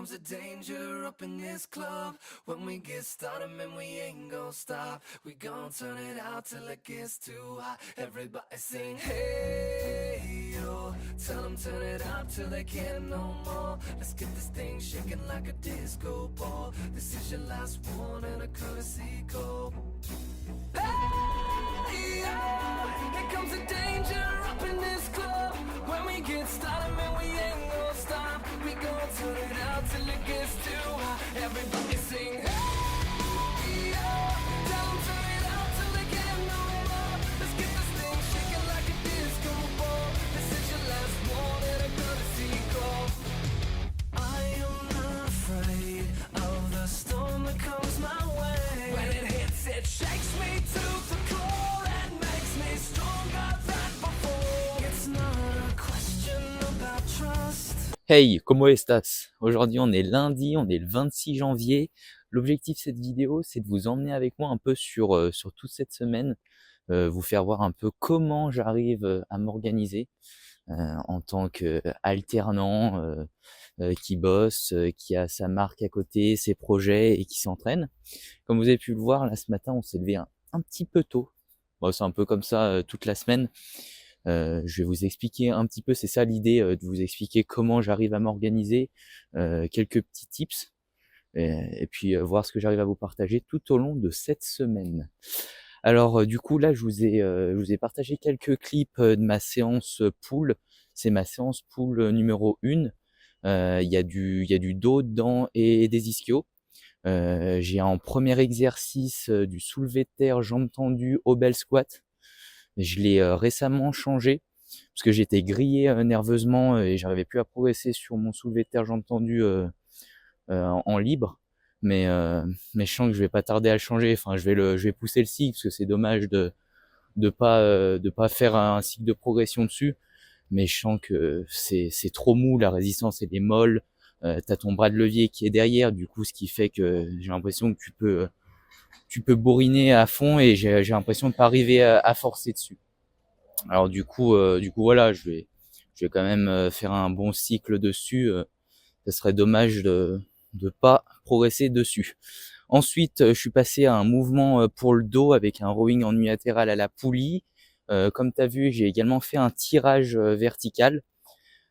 comes a danger up in this club. When we get started, man, we ain't gon' stop. We gon' turn it out till it gets too hot. Everybody sing, hey, yo. Tell them turn it up till they can't no more. Let's get this thing shaking like a disco ball. This is your last one and a courtesy call. Hey, yo. Here comes the danger up in this club. When we get started, man, we ain't gon' stop. We gon' turn it out till it gets too hot. Everybody sing, hey, yo. Tell them turn it out till they can't no more. Let's get this thing shaking like a disco ball. This is your last one and a courtesy call. I am not afraid of the storm that comes my way. When it hits, it shakes me to the core and makes me stronger than before. It's not a question about trust. Hey, ¿cómo estás? Aujourd'hui, on est lundi, on est le 26 janvier. L'objectif de cette vidéo, c'est de vous emmener avec moi un peu sur toute cette semaine, vous faire voir un peu comment j'arrive à m'organiser en tant qu'alternant qui bosse, qui a sa marque à côté, ses projets et qui s'entraîne. Comme vous avez pu le voir, là ce matin, on s'est levé un petit peu tôt. Bon, c'est un peu comme ça toute la semaine. Je vais vous expliquer un petit peu, c'est ça l'idée, de vous expliquer comment j'arrive à m'organiser, quelques petits tips, et puis voir ce que j'arrive à vous partager tout au long de cette semaine. Alors du coup là je vous ai partagé quelques clips de ma séance pool. C'est ma séance pool numéro 1. Il y a du dos dedans et des ischios. J'ai en premier exercice du soulevé de terre, jambes tendues, Obel squat. Je l'ai récemment changé parce que j'étais grillé nerveusement et j'arrivais plus à progresser sur mon soulevé de terre jambes tendues en libre. Mais je sens que je vais pas tarder à le changer. Enfin, je vais pousser le cycle parce que c'est dommage de pas faire un cycle de progression dessus. Mais je sens que c'est trop mou, la résistance elle est molle. T'as ton bras de levier qui est derrière, du coup, ce qui fait que j'ai l'impression que tu peux bourriner à fond et j'ai l'impression de pas arriver à forcer dessus. Alors du coup voilà, je vais quand même faire un bon cycle dessus. Ça serait dommage de pas progresser dessus. Ensuite, je suis passé à un mouvement pour le dos avec un rowing en unilatéral à la poulie. Comme tu as vu, j'ai également fait un tirage vertical.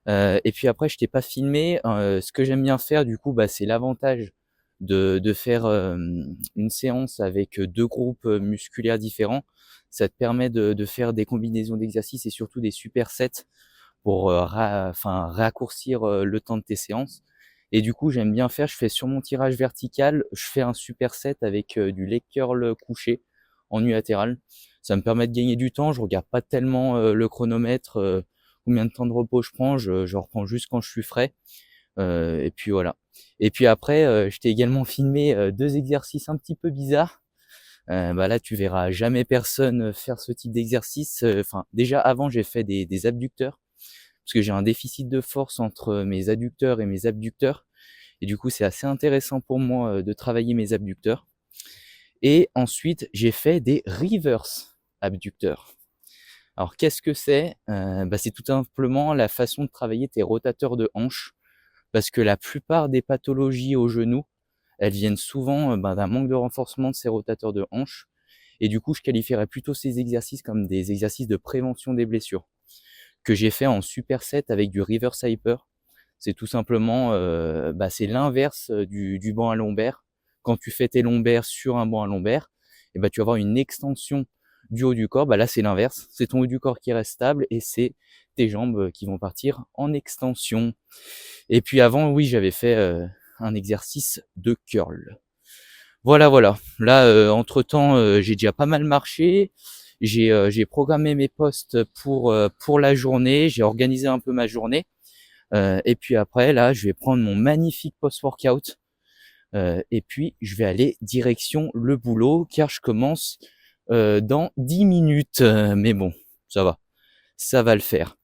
Et puis après, je t'ai pas filmé. Ce que j'aime bien faire, du coup, c'est l'avantage de faire une séance avec 2 groupes musculaires différents. Ça te permet de faire des combinaisons d'exercices et surtout des supersets pour raccourcir le temps de tes séances. Et du coup, j'aime bien faire, je fais sur mon tirage vertical, je fais un superset avec du leg curl couché en unilatéral. Ça me permet de gagner du temps, je regarde pas tellement le chronomètre, combien de temps de repos je prends, je reprends juste quand je suis frais. Et puis voilà. Et puis après, je t'ai également filmé 2 exercices un petit peu bizarres. Là, tu verras jamais personne faire ce type d'exercice. Enfin, déjà avant, j'ai fait des abducteurs parce que j'ai un déficit de force entre mes adducteurs et mes abducteurs. Et du coup, c'est assez intéressant pour moi de travailler mes abducteurs. Et ensuite, j'ai fait des reverse abducteurs. Alors, qu'est-ce que c'est? C'est tout simplement la façon de travailler tes rotateurs de hanches. Parce que la plupart des pathologies au genou, elles viennent souvent d'un manque de renforcement de ces rotateurs de hanches. Et du coup, je qualifierais plutôt ces exercices comme des exercices de prévention des blessures que j'ai fait en superset avec du reverse hyper. C'est tout simplement, c'est l'inverse du banc à lombaire. Quand tu fais tes lombaires sur un banc à lombaire, tu vas avoir une extension du haut du corps. Là, c'est l'inverse. C'est ton haut du corps qui reste stable et c'est tes jambes qui vont partir en extension. Et puis avant, oui, j'avais fait un exercice de curl. Voilà. Là, entre-temps, j'ai déjà pas mal marché. J'ai programmé mes postes pour la journée. J'ai organisé un peu ma journée. Et puis après, là, je vais prendre mon magnifique post-workout. Et puis, je vais aller direction le boulot, car je commence dans 10 minutes. Mais bon, ça va le faire.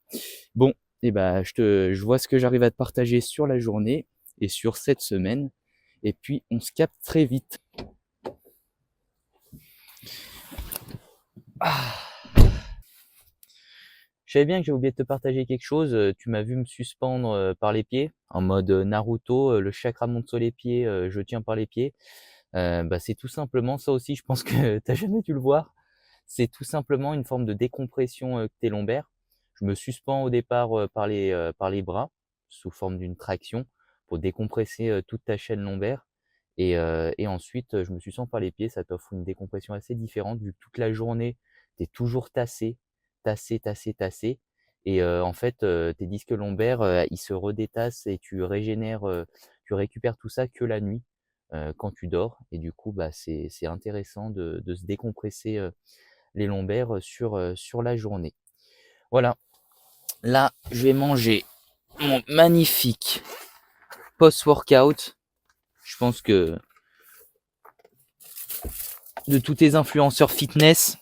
Bon, je vois ce que j'arrive à te partager sur la journée et sur cette semaine. Et puis, on se capte très vite. Je savais bien que j'ai oublié de te partager quelque chose. Tu m'as vu me suspendre par les pieds, en mode Naruto, le chakra monte sur les pieds, je tiens par les pieds. Bah, c'est tout simplement ça aussi, je pense que t'as jamais dû le voir. C'est tout simplement une forme de décompression tes lombaires. Je me suspends au départ par les bras, sous forme d'une traction, pour décompresser toute ta chaîne lombaire. Et ensuite, je me suspends par les pieds. Ça t'offre une décompression assez différente, vu que toute la journée, tu es toujours tassé, tassé, tassé, tassé. Et en fait, tes disques lombaires, ils se redétassent et tu régénères, tu récupères tout ça que la nuit, quand tu dors. Et du coup, bah, c'est intéressant de se décompresser les lombaires sur la journée. Voilà. Là, je vais manger mon magnifique post-workout. Je pense que de tous tes influenceurs fitness,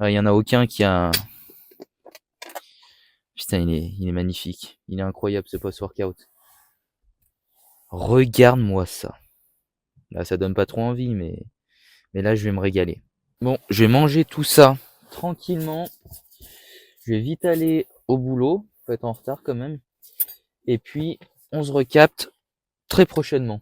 il y en a aucun qui a. Putain, il est magnifique. Il est incroyable ce post-workout. Regarde-moi ça. Là, ça donne pas trop envie, mais là, je vais me régaler. Bon, je vais manger tout ça tranquillement. Je vais vite aller au boulot. Faut être en retard quand même. Et puis, on se recapte très prochainement.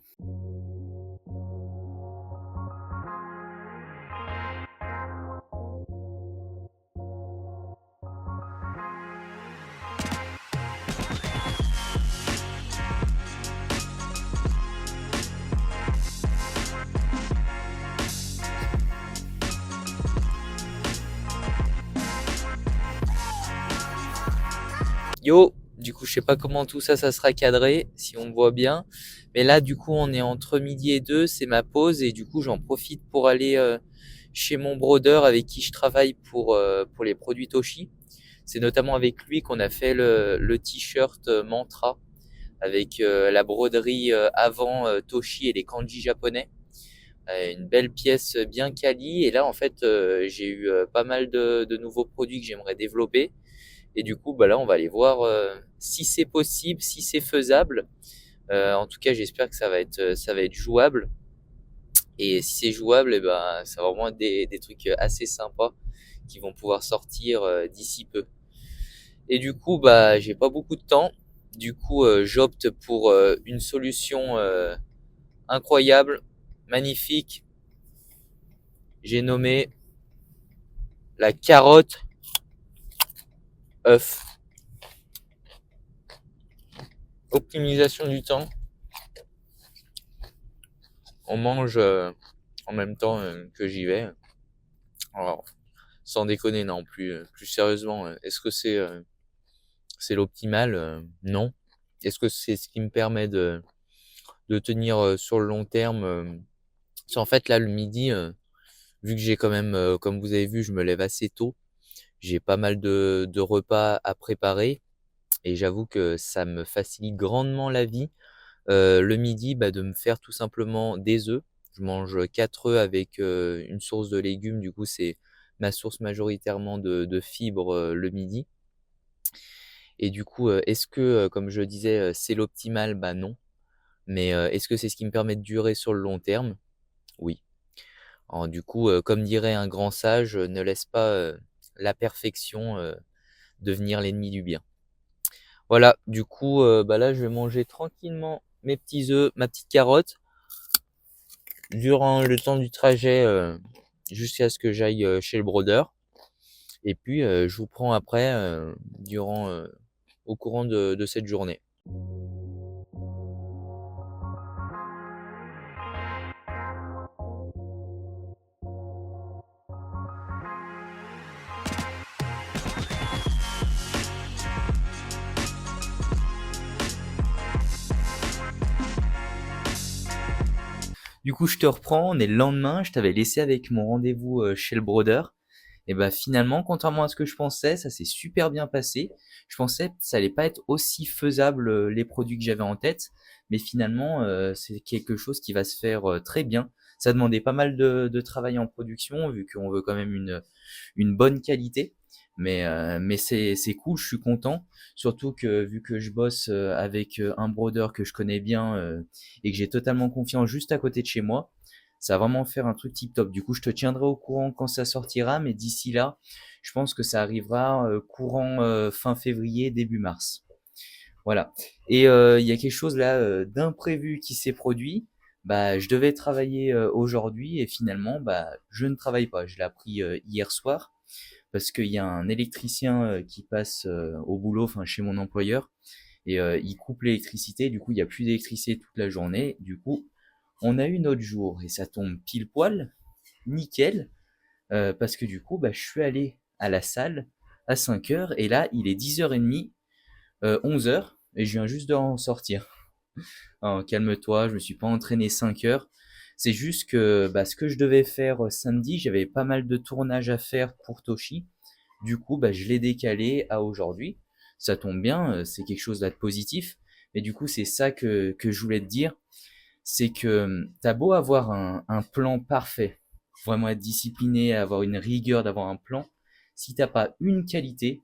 Yo, du coup, je sais pas comment tout ça, ça sera cadré, si on me voit bien. Mais là, du coup, on est entre midi et 2, c'est ma pause. Et du coup, j'en profite pour aller chez mon brodeur avec qui je travaille pour les produits Toshi. C'est notamment avec lui qu'on a fait le t-shirt Mantra avec la broderie avant Toshi et les kanji japonais. Une belle pièce bien quali. Et là, en fait, j'ai eu pas mal de nouveaux produits que j'aimerais développer. Et du coup, bah là, on va aller voir si c'est possible, si c'est faisable. En tout cas, j'espère que ça va être jouable. Et si c'est jouable, eh ben, ça va vraiment être des trucs assez sympas qui vont pouvoir sortir d'ici peu. Et du coup, bah, j'ai pas beaucoup de temps. Du coup, j'opte pour une solution incroyable, magnifique. J'ai nommé la carotte œuf. Optimisation du temps. On mange en même temps que j'y vais. Alors, sans déconner, non, plus sérieusement, est-ce que c'est l'optimal? Non. Est-ce que c'est ce qui me permet de tenir sur le long terme? Parce qu'en fait, là, le midi, vu que j'ai quand même, comme vous avez vu, je me lève assez tôt, j'ai pas mal de repas à préparer et j'avoue que ça me facilite grandement la vie. Le midi, bah, de me faire tout simplement des œufs. Je mange 4 œufs avec une source de légumes. Du coup, c'est ma source majoritairement de fibres le midi. Et du coup, est-ce que, comme je disais, c'est l'optimal? Bah non. Mais est-ce que c'est ce qui me permet de durer sur le long terme? Oui. Alors, du coup, comme dirait un grand sage, ne laisse pas la perfection devenir l'ennemi du bien. Voilà, du coup, bah là, je vais manger tranquillement mes petits œufs, ma petite carotte, durant le temps du trajet jusqu'à ce que j'aille chez le brodeur. Et puis, je vous prends après au courant de cette journée. Du coup, je te reprends, on est le lendemain, je t'avais laissé avec mon rendez-vous chez le brodeur. Et bah finalement, contrairement à ce que je pensais, ça s'est super bien passé. Je pensais que ça allait pas être aussi faisable les produits que j'avais en tête, mais finalement c'est quelque chose qui va se faire très bien. Ça demandait pas mal de travail en production vu qu'on veut quand même une bonne qualité, mais c'est cool, je suis content. Surtout que vu que je bosse avec un brodeur que je connais bien et que j'ai totalement confiance juste à côté de chez moi, Ça va vraiment faire un truc tip top. Du coup, je te tiendrai au courant quand ça sortira, mais d'ici là, je pense que ça arrivera courant fin février, début mars. Voilà. Et il y a quelque chose là d'imprévu qui s'est produit. Bah, je devais travailler aujourd'hui et finalement, bah, je ne travaille pas. Je l'ai appris hier soir parce qu'il y a un électricien qui passe au boulot, enfin chez mon employeur, et il coupe l'électricité. Du coup, il y a plus d'électricité toute la journée. Du coup, on a eu notre jour et ça tombe pile poil, nickel, parce que du coup, bah, je suis allé à la salle à 5 heures et là, il est 10h30, 11 heures et je viens juste de en sortir. Alors, calme-toi, je me suis pas entraîné 5 heures. C'est juste que bah, ce que je devais faire samedi, j'avais pas mal de tournage à faire pour Toshi. Du coup, bah, je l'ai décalé à aujourd'hui. Ça tombe bien, c'est quelque chose là de positif. Mais du coup, c'est ça que je voulais te dire. C'est que t'as beau avoir un plan parfait, vraiment être discipliné, avoir une rigueur d'avoir un plan. Si t'as pas une qualité,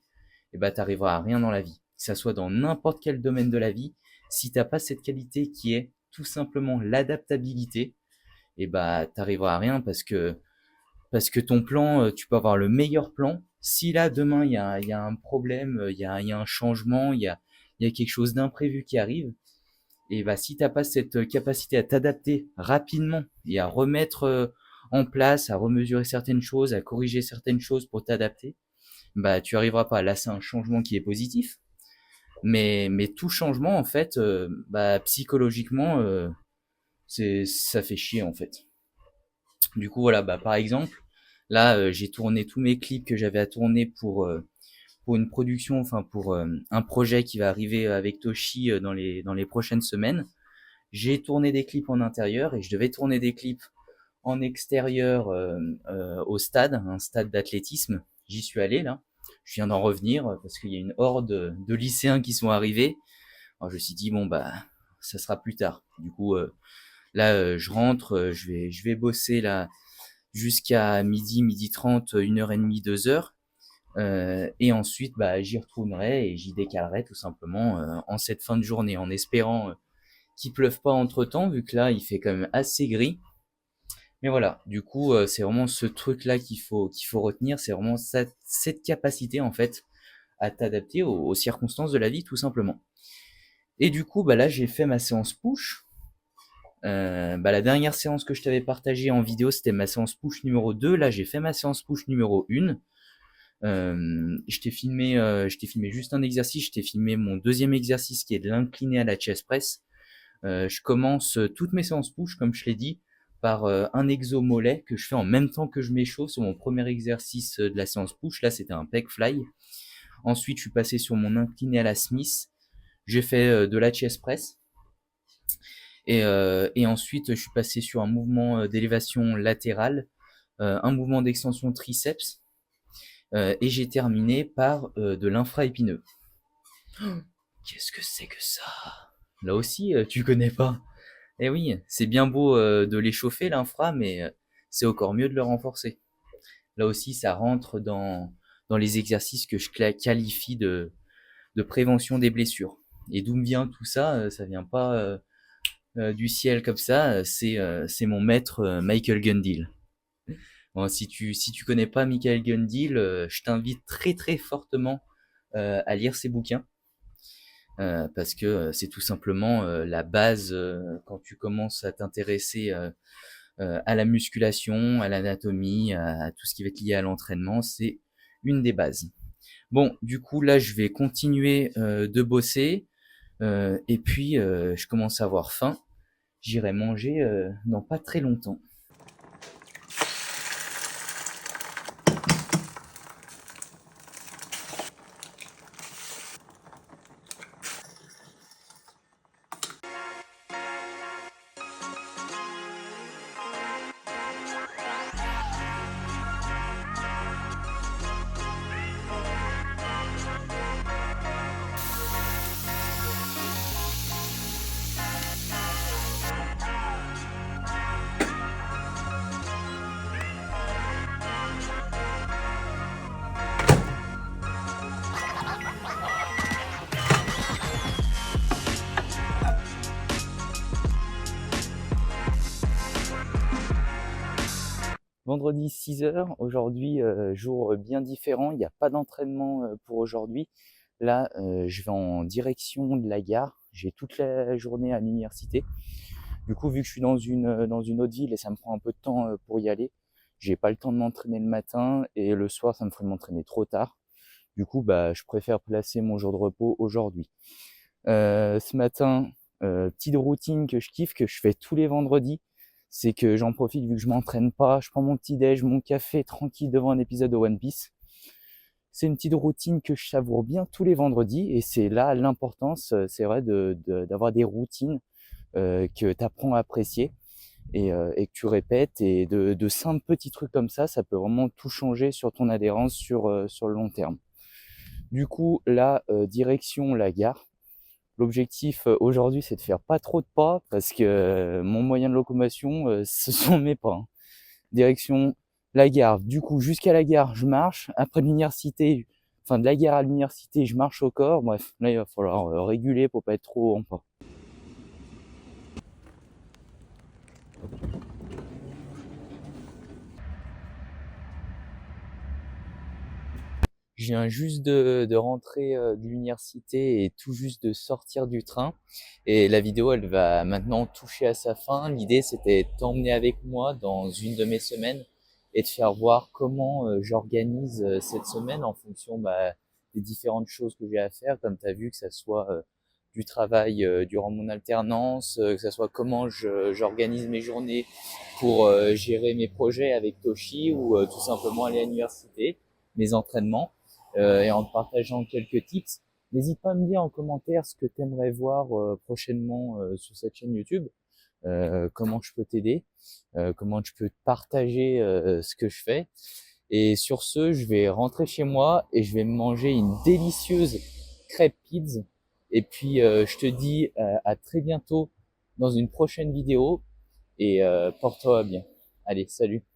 eh ben, t'arriveras à rien dans la vie. Que ça soit dans n'importe quel domaine de la vie, si t'as pas cette qualité qui est tout simplement l'adaptabilité, eh ben, t'arriveras à rien parce que ton plan, tu peux avoir le meilleur plan. Si là, demain, il y a un problème, il y a un changement, il y a quelque chose d'imprévu qui arrive, et bah, si t'as pas cette capacité à t'adapter rapidement et à remettre en place, à remesurer certaines choses, à corriger certaines choses pour t'adapter, bah, tu arriveras pas. Là, c'est un changement qui est positif, mais tout changement, en fait, bah, psychologiquement, ça fait chier, en fait. Du coup, voilà, bah, par exemple, là, j'ai tourné tous mes clips que j'avais à tourner pour une production, enfin pour un projet qui va arriver avec Toshi dans les prochaines semaines. J'ai tourné des clips en intérieur et je devais tourner des clips en extérieur au stade, un stade d'athlétisme. J'y suis allé là. Je viens d'en revenir parce qu'il y a une horde de lycéens qui sont arrivés. Alors je me suis dit bon bah ça sera plus tard. Du coup là je rentre, je vais bosser là jusqu'à midi 30, 1h30, 2 heures. Et ensuite, bah, j'y retournerai et j'y décalerai tout simplement en cette fin de journée, en espérant qu'il pleuve pas entre temps, vu que là, il fait quand même assez gris. Mais voilà, du coup, c'est vraiment ce truc-là qu'il faut retenir, c'est vraiment cette capacité en fait à t'adapter aux circonstances de la vie, tout simplement. Et du coup, bah là, j'ai fait ma séance push. Bah, la dernière séance que je t'avais partagée en vidéo, c'était ma séance push numéro 2. Là, j'ai fait ma séance push numéro 1. Je t'ai filmé juste un exercice, je t'ai filmé mon deuxième exercice qui est de l'incliné à la chest press. Je commence toutes mes séances push, comme je l'ai dit, par un exo mollet que je fais en même temps que je m'échauffe sur mon premier exercice de la séance push. Là, c'était un pec fly. Ensuite, je suis passé sur mon incliné à la Smith. J'ai fait de la chest press. Et ensuite, je suis passé sur un mouvement d'élévation latérale, un mouvement d'extension triceps. Et j'ai terminé par de l'infra-épineux. Qu'est-ce que c'est que ça? Là aussi, tu connais pas. Eh oui, c'est bien beau de l'échauffer, l'infra, mais c'est encore mieux de le renforcer. Là aussi, ça rentre dans les exercices que je qualifie de prévention des blessures. Et d'où me vient tout ça? Ça vient pas du ciel comme ça, c'est mon maître Michael Gundil. Bon, si tu connais pas Michael Gundil, je t'invite très très fortement à lire ses bouquins. Parce que c'est tout simplement la base quand tu commences à t'intéresser à la musculation, à l'anatomie, à tout ce qui va être lié à l'entraînement, c'est une des bases. Bon, du coup là je vais continuer de bosser et puis je commence à avoir faim. J'irai manger dans pas très longtemps. Vendredi 6 h, aujourd'hui jour bien différent, il n'y a pas d'entraînement pour aujourd'hui. Là, je vais en direction de la gare, j'ai toute la journée à l'université. Du coup, vu que je suis dans une autre ville et ça me prend un peu de temps pour y aller, j'ai pas le temps de m'entraîner le matin et le soir, ça me ferait m'entraîner trop tard. Du coup, bah, je préfère placer mon jour de repos aujourd'hui. Ce matin, petite routine que je kiffe, que je fais tous les vendredis, c'est que j'en profite vu que je m'entraîne pas, je prends mon petit déj, mon café tranquille devant un épisode de One Piece. C'est une petite routine que je savoure bien tous les vendredis et c'est là l'importance, c'est vrai, d'avoir des routines que tu apprends à apprécier et que tu répètes et de simples petits trucs comme ça peut vraiment tout changer sur ton adhérence sur le long terme. Du coup, là, direction la gare. L'objectif aujourd'hui, c'est de faire pas trop de pas parce que mon moyen de locomotion, ce sont mes pas, hein. Direction la gare. Du coup, jusqu'à la gare, je marche. Après l'université, enfin de la gare à l'université, je marche au corps. Bref, là, il va falloir réguler pour pas être trop en pas. Je viens juste de rentrer de l'université et tout juste de sortir du train. Et la vidéo, elle va maintenant toucher à sa fin. L'idée, c'était de t'emmener avec moi dans une de mes semaines et de faire voir comment j'organise cette semaine en fonction des différentes choses que j'ai à faire. Comme tu as vu, que ça soit du travail durant mon alternance, que ça soit comment j'organise mes journées pour gérer mes projets avec Toshi ou tout simplement aller à l'université, mes entraînements. Et en te partageant quelques tips. N'hésite pas à me dire en commentaire ce que tu aimerais voir prochainement sur cette chaîne YouTube, comment je peux t'aider, comment je peux te partager ce que je fais. Et sur ce, je vais rentrer chez moi et je vais me manger une délicieuse crêpe pizza. Et puis, je te dis à très bientôt dans une prochaine vidéo et porte-toi bien. Allez, salut!